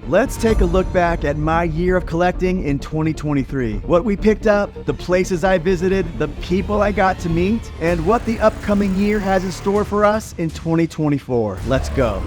Let's take a look back at my year of collecting in 2023. What we picked up, the places I visited, the people I got to meet, and what the upcoming year has in store for us in 2024. Let's go.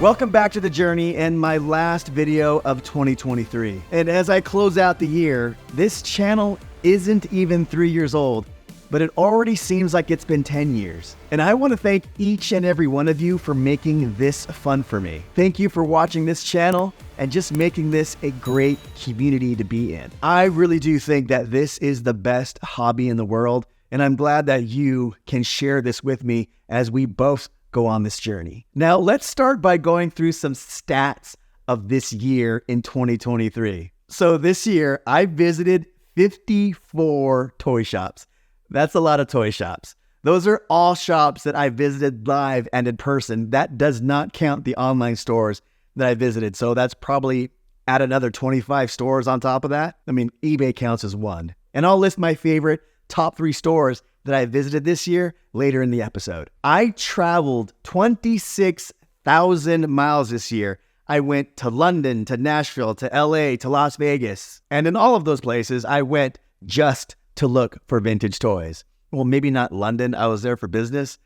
Welcome back to the journey and my last video of 2023. And as I close out the year, this channel isn't even 3 years old, but it already seems like it's been 10 years. And I want to thank each and every one of you for making this fun for me. Thank you for watching this channel and just making this a great community to be in. I really do think that this is the best hobby in the world, and I'm glad that you can share this with me as we both go on this journey. Now, let's start by going through some stats of this year in 2023. So this year, I visited 54 toy shops. That's a lot of toy shops. Those are all shops that I visited live and in person. That does not count the online stores that I visited. So that's probably add another 25 stores on top of that. I mean, eBay counts as one. And I'll list my favorite top 3 stores that I visited this year later in the episode. I traveled 26,000 miles this year. I went to London, to Nashville, to LA, to Las Vegas. And in all of those places, I went just to look for vintage toys. Well, maybe not London. I was there for business,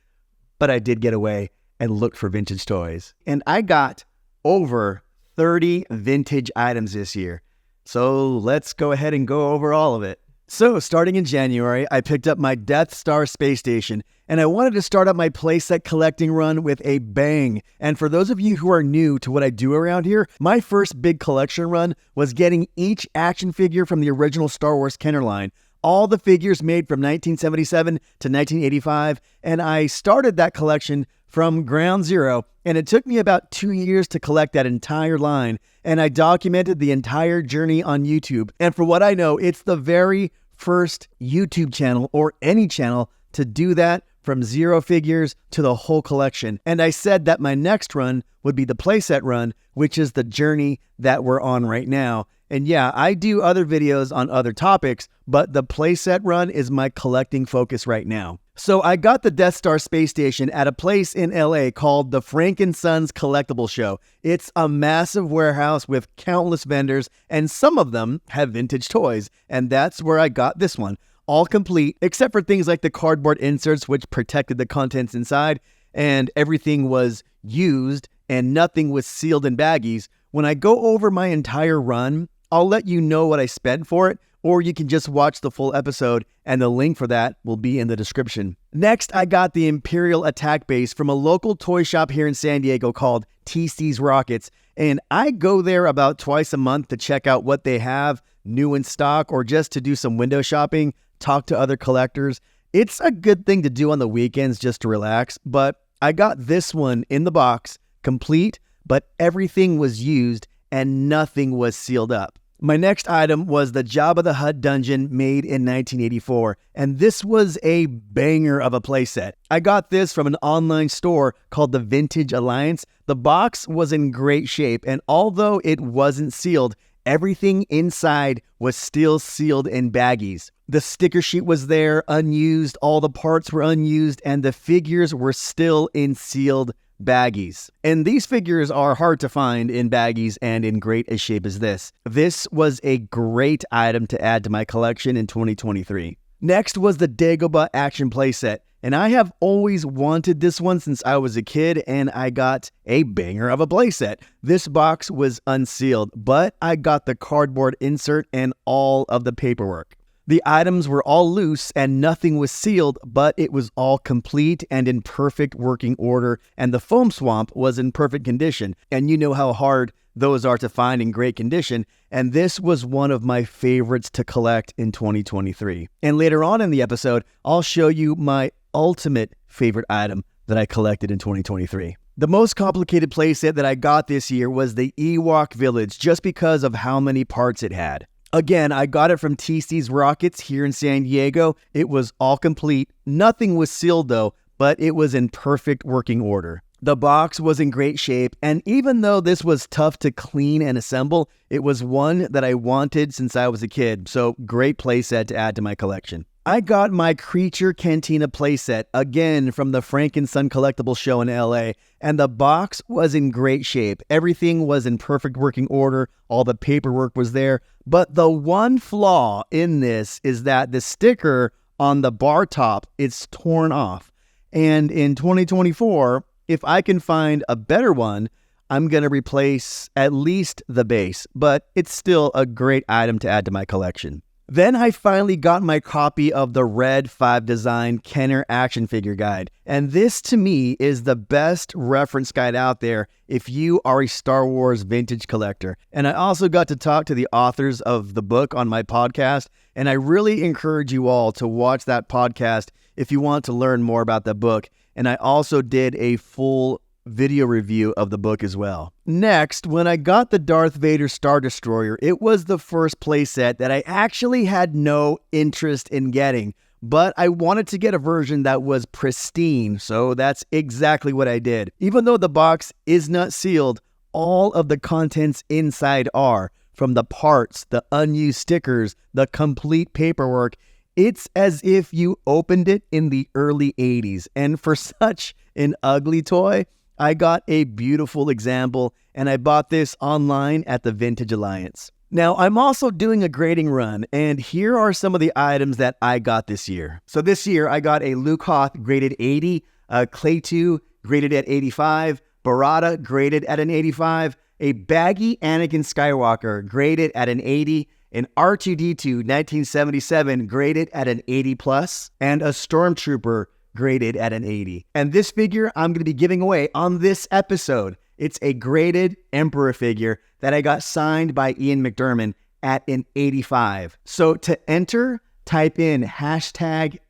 but I did get away and look for vintage toys. And I got over 30 vintage items this year. So let's go ahead and go over all of it. So starting in January, I picked up my Death Star space station, and I wanted to start up my playset collecting run with a bang. And for those of you who are new to what I do around here, my first big collection run was getting each action figure from the original Star Wars Kenner line. All the figures made from 1977 to 1985, and I started that collection from ground zero, and it took me about 2 years to collect that entire line, and I documented the entire journey on YouTube. And for what I know, it's the very first YouTube channel or any channel to do that from 0 figures to the whole collection. And I said that my next run would be the Playset Run, which is the journey that we're on right now. And yeah, I do other videos on other topics, but the Playset Run is my collecting focus right now. So I got the Death Star space station at a place in LA called the Frank & Sons Collectible Show. It's a massive warehouse with countless vendors, and some of them have vintage toys. And that's where I got this one. All complete, except for things like the cardboard inserts, which protected the contents inside, and everything was used and nothing was sealed in baggies. When I go over my entire run, I'll let you know what I spent for it, or you can just watch the full episode, and the link for that will be in the description. Next, I got the Imperial Attack Base from a local toy shop here in San Diego called TC's Rockets, and I go there about twice a month to check out what they have new in stock, or just to do some window shopping, talk to other collectors. It's a good thing to do on the weekends just to relax, but I got this one in the box, complete, but everything was used and nothing was sealed up. My next item was the Jabba the Hutt dungeon made in 1984, and this was a banger of a playset. I got this from an online store called the Vintage Alliance. The box was in great shape, and although it wasn't sealed, everything inside was still sealed in baggies. The sticker sheet was there, unused, all the parts were unused, and the figures were still in sealed baggies. And these figures are hard to find in baggies and in great a shape as this. This was a great item to add to my collection in 2023. Next was the Dagobah action playset, and I have always wanted this one since I was a kid, and I got a banger of a playset. This box was unsealed, but I got the cardboard insert and all of the paperwork. The items were all loose and nothing was sealed, but it was all complete and in perfect working order, and the foam swamp was in perfect condition. And you know how hard those are to find in great condition, and this was one of my favorites to collect in 2023. And later on in the episode, I'll show you my ultimate favorite item that I collected in 2023. The most complicated playset that I got this year was the Ewok Village, just because of how many parts it had. Again, I got it from TC's Rockets here in San Diego. It was all complete. Nothing was sealed though, but it was in perfect working order. The box was in great shape, and even though this was tough to clean and assemble, it was one that I wanted since I was a kid, so great playset to add to my collection. I got my Creature Cantina playset, again from the Frank and Son collectible show in LA, and the box was in great shape. Everything was in perfect working order, all the paperwork was there, but the one flaw in this is that the sticker on the bar top, it's torn off. And in 2024, if I can find a better one, I'm going to replace at least the base, but it's still a great item to add to my collection. Then I finally got my copy of the Red 5 Design Kenner action figure guide, and this to me is the best reference guide out there if you are a Star Wars vintage collector. And I also got to talk to the authors of the book on my podcast, and I really encourage you all to watch that podcast if you want to learn more about the book. And I also did a full video review of the book as well. Next, when I got the Darth Vader Star Destroyer, it was the first playset that I actually had no interest in getting, but I wanted to get a version that was pristine, so that's exactly what I did. Even though the box is not sealed, all of the contents inside are, from the parts, the unused stickers, the complete paperwork. It's as if you opened it in the early 80s, and for such an ugly toy, I got a beautiful example, and I bought this online at the Vintage Alliance. Now, I'm also doing a grading run, and here are some of the items that I got this year. So this year, I got a Luke Hoth graded 80, a Clayton graded at 85, Barada graded at an 85, a baggy Anakin Skywalker graded at an 80, an R2-D2 1977 graded at an 80+, and a Stormtrooper graded at an 80. And this figure I'm going to be giving away on this episode. It's a graded Emperor figure that I got signed by Ian McDermott at an 85. So to enter, type in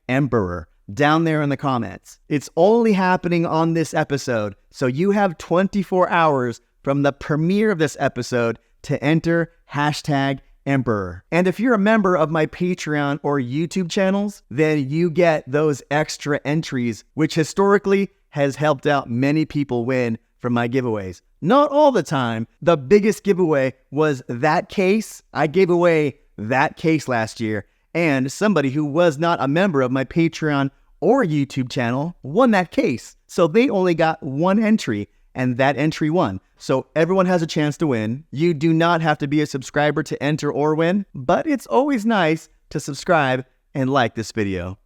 #Emperor down there in the comments. It's only happening on this episode, so you have 24 hours from the premiere of this episode to enter #Emperor. And if you're a member of my Patreon or YouTube channels, then you get those extra entries, which historically has helped out many people win from my giveaways. Not all the time. The biggest giveaway was that case. I gave away that case last year, and somebody who was not a member of my Patreon or YouTube channel won that case. So they only got one entry, and that entry won. So everyone has a chance to win. You do not have to be a subscriber to enter or win, but it's always nice to subscribe and like this video.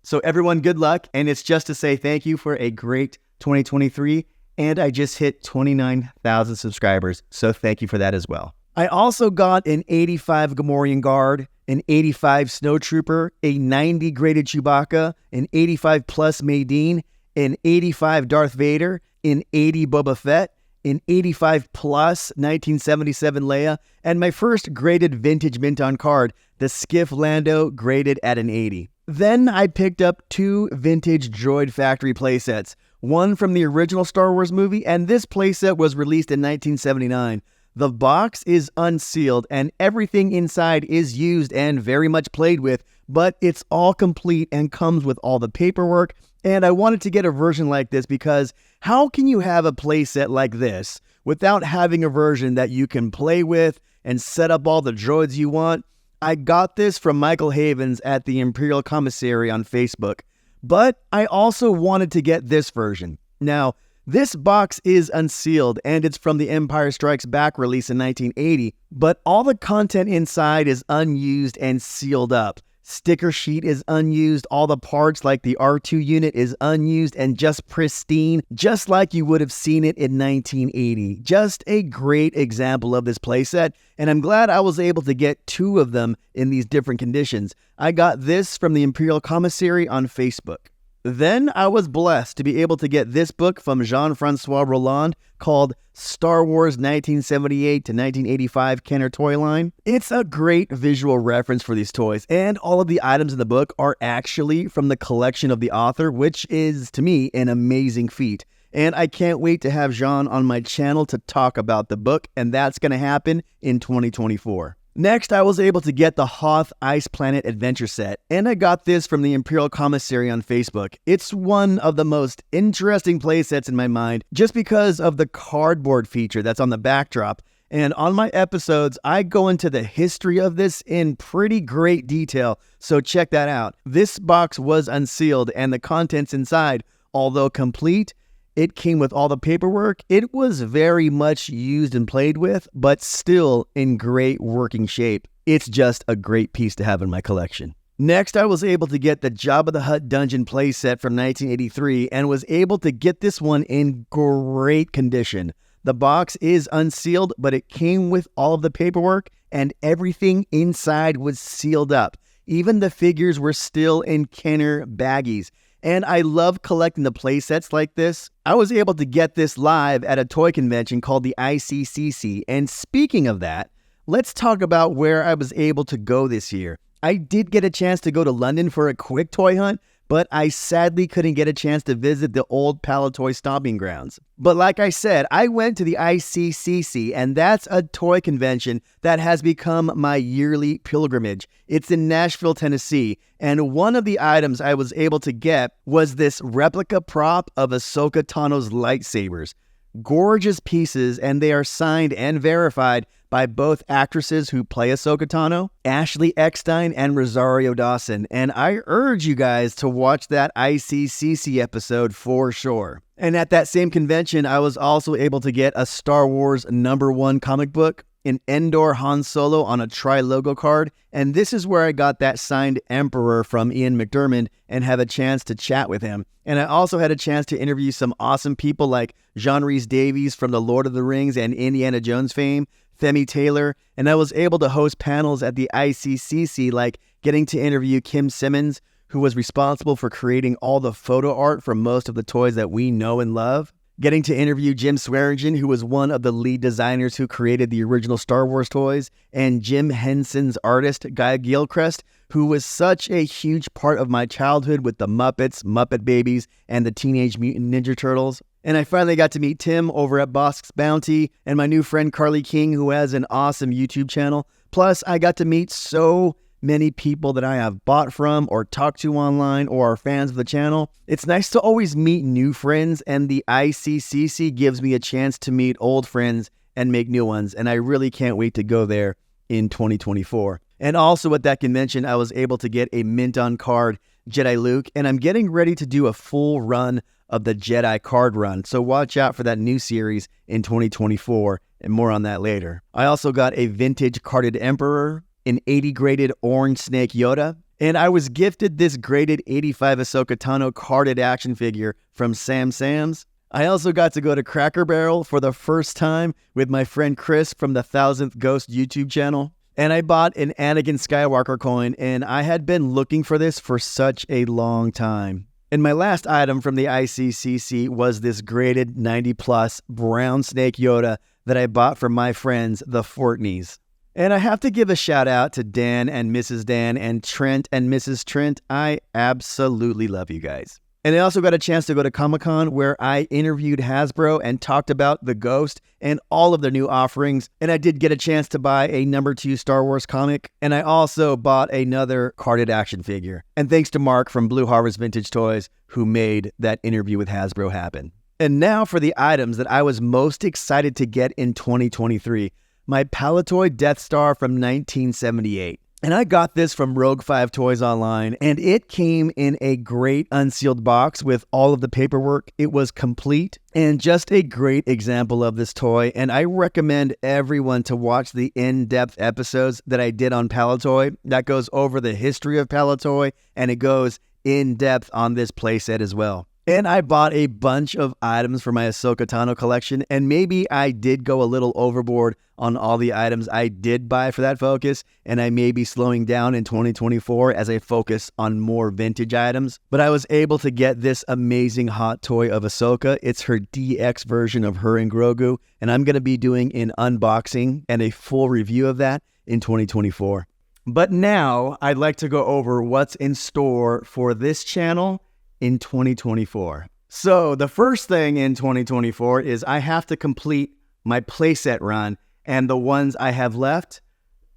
So everyone, good luck, and it's just to say thank you for a great 2023, and I just hit 29,000 subscribers, so thank you for that as well. I also got an 85 Gamorrean Guard, an 85 Snowtrooper, a 90 graded Chewbacca, an 85 plus Maydeen, an 85 Darth Vader, an 80 Boba Fett, an 85 plus 1977 Leia, and my first graded vintage mint on card, the Skiff Lando graded at an 80. Then I picked up two vintage Droid Factory playsets, one from the original Star Wars movie, and this playset was released in 1979. The box is unsealed and everything inside is used and very much played with, but it's all complete and comes with all the paperwork. And I wanted to get a version like this because how can you have a playset like this without having a version that you can play with and set up all the droids you want? I got this from Michael Havens at the Imperial Commissary on Facebook, but I also wanted to get this version. Now, this box is unsealed and it's from the Empire Strikes Back release in 1980, but all the content inside is unused and sealed up. Sticker sheet is unused, all the parts like the R2 unit is unused and just pristine, just like you would have seen it in 1980. Just a great example of this playset, and I'm glad I was able to get two of them in these different conditions. I got this from the Imperial Commissary on Facebook. Then I was blessed to be able to get this book from Jean-Francois Roland called Star Wars 1978 to 1985 Kenner Toy Line. It's a great visual reference for these toys, and all of the items in the book are actually from the collection of the author, which is, to me, an amazing feat. And I can't wait to have Jean on my channel to talk about the book, and that's going to happen in 2024. Next, I was able to get the Hoth Ice Planet Adventure Set, and I got this from the Imperial Commissary on Facebook. It's one of the most interesting playsets in my mind, just because of the cardboard feature that's on the backdrop. And on my episodes, I go into the history of this in pretty great detail, so check that out. This box was unsealed, and the contents inside, although complete, it came with all the paperwork. It was very much used and played with, but still in great working shape. It's just a great piece to have in my collection. Next, I was able to get the Jabba the Hutt Dungeon playset from 1983 and was able to get this one in great condition. The box is unsealed, but it came with all of the paperwork and everything inside was sealed up. Even the figures were still in Kenner baggies. And I love collecting the playsets like this. I was able to get this live at a toy convention called the ICCC. And speaking of that, let's talk about where I was able to go this year. I did get a chance to go to London for a quick toy hunt, but I sadly couldn't get a chance to visit the old Palatoy stomping grounds. But like I said, I went to the ICCC, and that's a toy convention that has become my yearly pilgrimage. It's in Nashville, Tennessee, and one of the items I was able to get was this replica prop of Ahsoka Tano's lightsabers. Gorgeous pieces, and they are signed and verified by both actresses who play Ahsoka Tano, Ashley Eckstein and Rosario Dawson, and I urge you guys to watch that ICCC episode for sure. And at that same convention, I was also able to get a Star Wars #1 comic book, an Endor Han Solo on a tri-logo card, and this is where I got that signed Emperor from Ian McDiarmid and have a chance to chat with him. And I also had a chance to interview some awesome people like John Rhys Davies from the Lord of the Rings and Indiana Jones fame, Femi Taylor, and I was able to host panels at the ICCC, like getting to interview Kim Simmons, who was responsible for creating all the photo art for most of the toys that we know and love. Getting to interview Jim Swearingen, who was one of the lead designers who created the original Star Wars toys, and Jim Henson's artist, Guy Gilchrist, who was such a huge part of my childhood with the Muppets, Muppet Babies, and the Teenage Mutant Ninja Turtles. And I finally got to meet Tim over at Bosk's Bounty, and my new friend Carly King, who has an awesome YouTube channel. Plus, I got to meet so many people that I have bought from or talked to online or are fans of the channel. It's nice to always meet new friends, and the ICCC gives me a chance to meet old friends and make new ones, and I really can't wait to go there in 2024. And also at that convention, I was able to get a mint on card Jedi Luke, and I'm getting ready to do a full run of the Jedi card run, so watch out for that new series in 2024, and more on that later. I also got a vintage carded Emperor, an 80 graded orange snake Yoda, and I was gifted this graded 85 Ahsoka Tano carded action figure from Sam Sam's. I also got to go to Cracker Barrel for the first time with my friend Chris from the 1000th Ghost YouTube channel. And I bought an Anakin Skywalker coin, and I had been looking for this for such a long time. And my last item from the ICCC was this graded 90 plus brown snake Yoda that I bought from my friends, the Fortneys. And I have to give a shout out to Dan and Mrs. Dan and Trent and Mrs. Trent. I absolutely love you guys. And I also got a chance to go to Comic-Con where I interviewed Hasbro and talked about the Ghost and all of their new offerings. And I did get a chance to buy a #2 Star Wars comic. And I also bought another carded action figure. And thanks to Mark from Blue Harvest Vintage Toys who made that interview with Hasbro happen. And now for the items that I was most excited to get in 2023. My Palatoy Death Star from 1978. And I got this from Rogue 5 Toys online, and it came in a great unsealed box with all of the paperwork. It was complete and just a great example of this toy, and I recommend everyone to watch the in-depth episodes that I did on Palatoy. That goes over the history of Palatoy, and it goes in-depth on this playset as well. And I bought a bunch of items for my Ahsoka Tano collection, and maybe I did go a little overboard on all the items I did buy for that focus, and I may be slowing down in 2024 as I focus on more vintage items. But I was able to get this amazing hot toy of Ahsoka. It's her DX version of her and Grogu, and I'm going to be doing an unboxing and a full review of that in 2024. But now I'd like to go over what's in store for this channel in 2024. So the first thing in 2024 is I have to complete my playset run, and the ones I have left,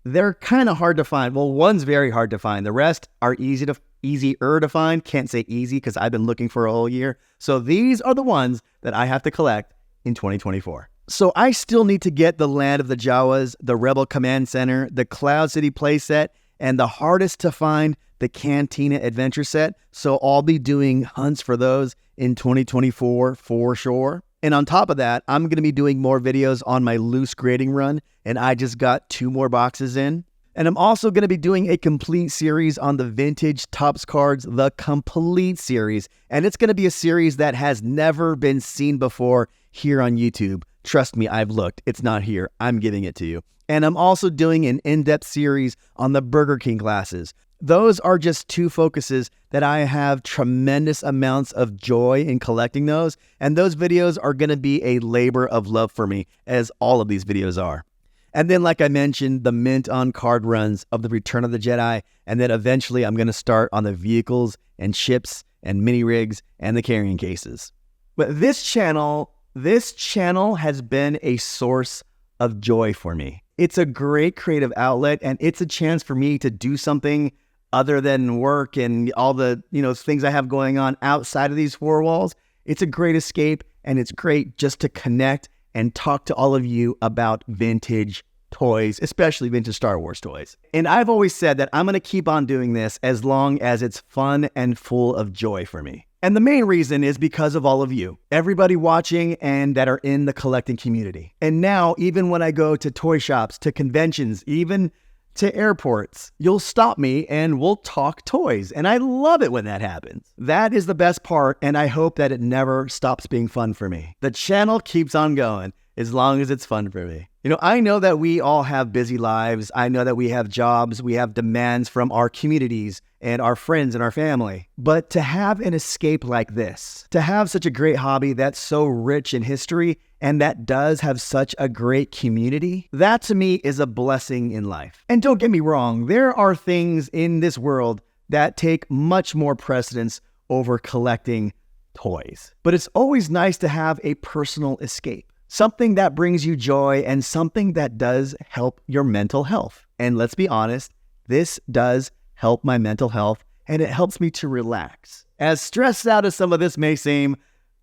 they're kind of hard to find. Well, one's very hard to find. The rest are easier to find. Can't say easy because I've been looking for a whole year. So these are the ones that I have to collect in 2024. So I still need to get the Land of the Jawas, the Rebel Command Center, the Cloud City playset, and the hardest to find, the Cantina Adventure set. So I'll be doing hunts for those in 2024 for sure. And on top of that, I'm going to be doing more videos on my loose grading run, and I just got 2 more boxes in. And I'm also going to be doing a complete series on the vintage Topps cards, the complete series. And it's going to be a series that has never been seen before here on YouTube. Trust me, I've looked. It's not here. I'm giving it to you. And I'm also doing an in-depth series on the Burger King glasses. Those are just 2 focuses that I have tremendous amounts of joy in collecting those. And those videos are going to be a labor of love for me, as all of these videos are. And then, like I mentioned, the mint on card runs of the Return of the Jedi. And then eventually I'm going to start on the vehicles and ships and mini rigs and the carrying cases. But this channel has been a source of joy for me. It's a great creative outlet, and it's a chance for me to do something other than work and all the, things I have going on outside of these 4 walls. It's a great escape, and it's great just to connect and talk to all of you about vintage toys, especially vintage Star Wars toys. And I've always said that I'm going to keep on doing this as long as it's fun and full of joy for me. And the main reason is because of all of you, everybody watching and that are in the collecting community. And now, even when I go to toy shops, to conventions, even to airports, you'll stop me and we'll talk toys. And I love it when that happens. That is the best part, and I hope that it never stops being fun for me. The channel keeps on going as long as it's fun for me. I know that we all have busy lives. I know that we have jobs. We have demands from our communities and our friends and our family. But to have an escape like this, to have such a great hobby that's so rich in history and that does have such a great community, that to me is a blessing in life. And don't get me wrong, there are things in this world that take much more precedence over collecting toys. But it's always nice to have a personal escape. Something that brings you joy and something that does help your mental health. And let's be honest, this does help my mental health, and it helps me to relax. As stressed out as some of this may seem,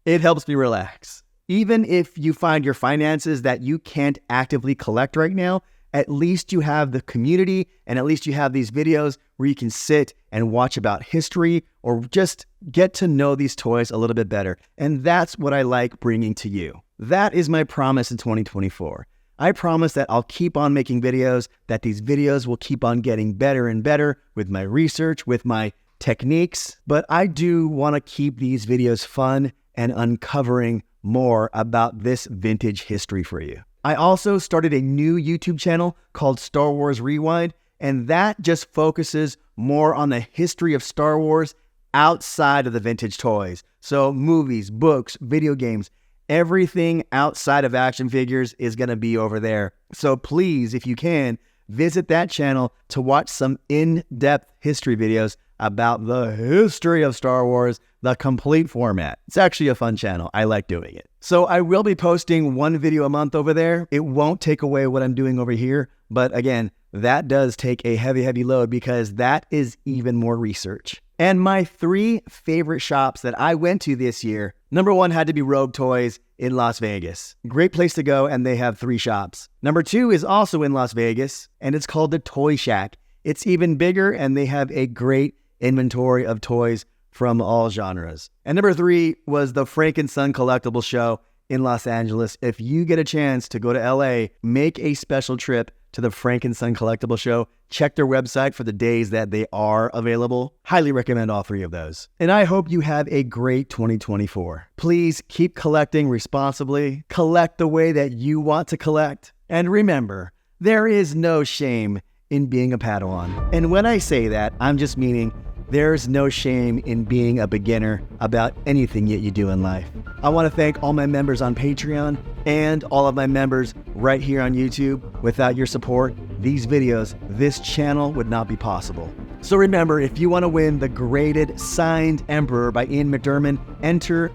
it helps me relax. Even if you find your finances that you can't actively collect right now, at least you have the community, and at least you have these videos where you can sit and watch about history or just get to know these toys a little bit better. And that's what I like bringing to you. That is my promise in 2024. I promise that I'll keep on making videos, that these videos will keep on getting better and better with my research, with my techniques. But I do want to keep these videos fun and uncovering more about this vintage history for you. I also started a new YouTube channel called Star Wars Rewind, and that just focuses more on the history of Star Wars outside of the vintage toys. So movies, books, video games, everything outside of action figures is going to be over there. So please, if you can, visit that channel to watch some in-depth history videos about the history of Star Wars, the complete format. It's actually a fun channel. I like doing it. So I will be posting 1 video a month over there. It won't take away what I'm doing over here. But again, that does take a heavy load because that is even more research. And my 3 favorite shops that I went to this year, number 1 had to be Rogue Toys in Las Vegas. Great place to go, and they have 3 shops. Number 2 is also in Las Vegas, and it's called the Toy Shack. It's even bigger, and they have a great inventory of toys from all genres. And number 3 was the Frank and Son Collectible Show in Los Angeles. If you get a chance to go to LA, make a special trip to the Frank and Son Collectible Show. Check their website for the days that they are available. Highly recommend all 3 of those. And I hope you have a great 2024. Please keep collecting responsibly. Collect the way that you want to collect. And remember, there is no shame in being a Padawan. And when I say that, I'm just meaning there's no shame in being a beginner about anything that you do in life. I want to thank all my members on Patreon and all of my members right here on YouTube. Without your support, these videos, this channel would not be possible. So remember, if you want to win the graded signed Emperor by Ian McDermott, enter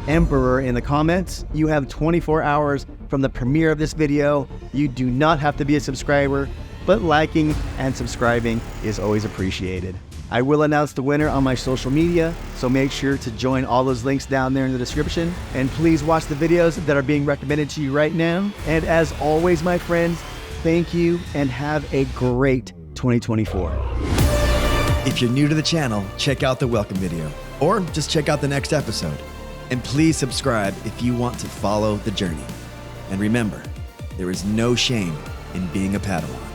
#Emperor in the comments. You have 24 hours from the premiere of this video. You do not have to be a subscriber, but liking and subscribing is always appreciated. I will announce the winner on my social media, so make sure to join all those links down there in the description. And please watch the videos that are being recommended to you right now. And as always, my friends, thank you and have a great 2024. If you're new to the channel, check out the welcome video, or just check out the next episode. And please subscribe if you want to follow the journey. And remember, there is no shame in being a Padawan.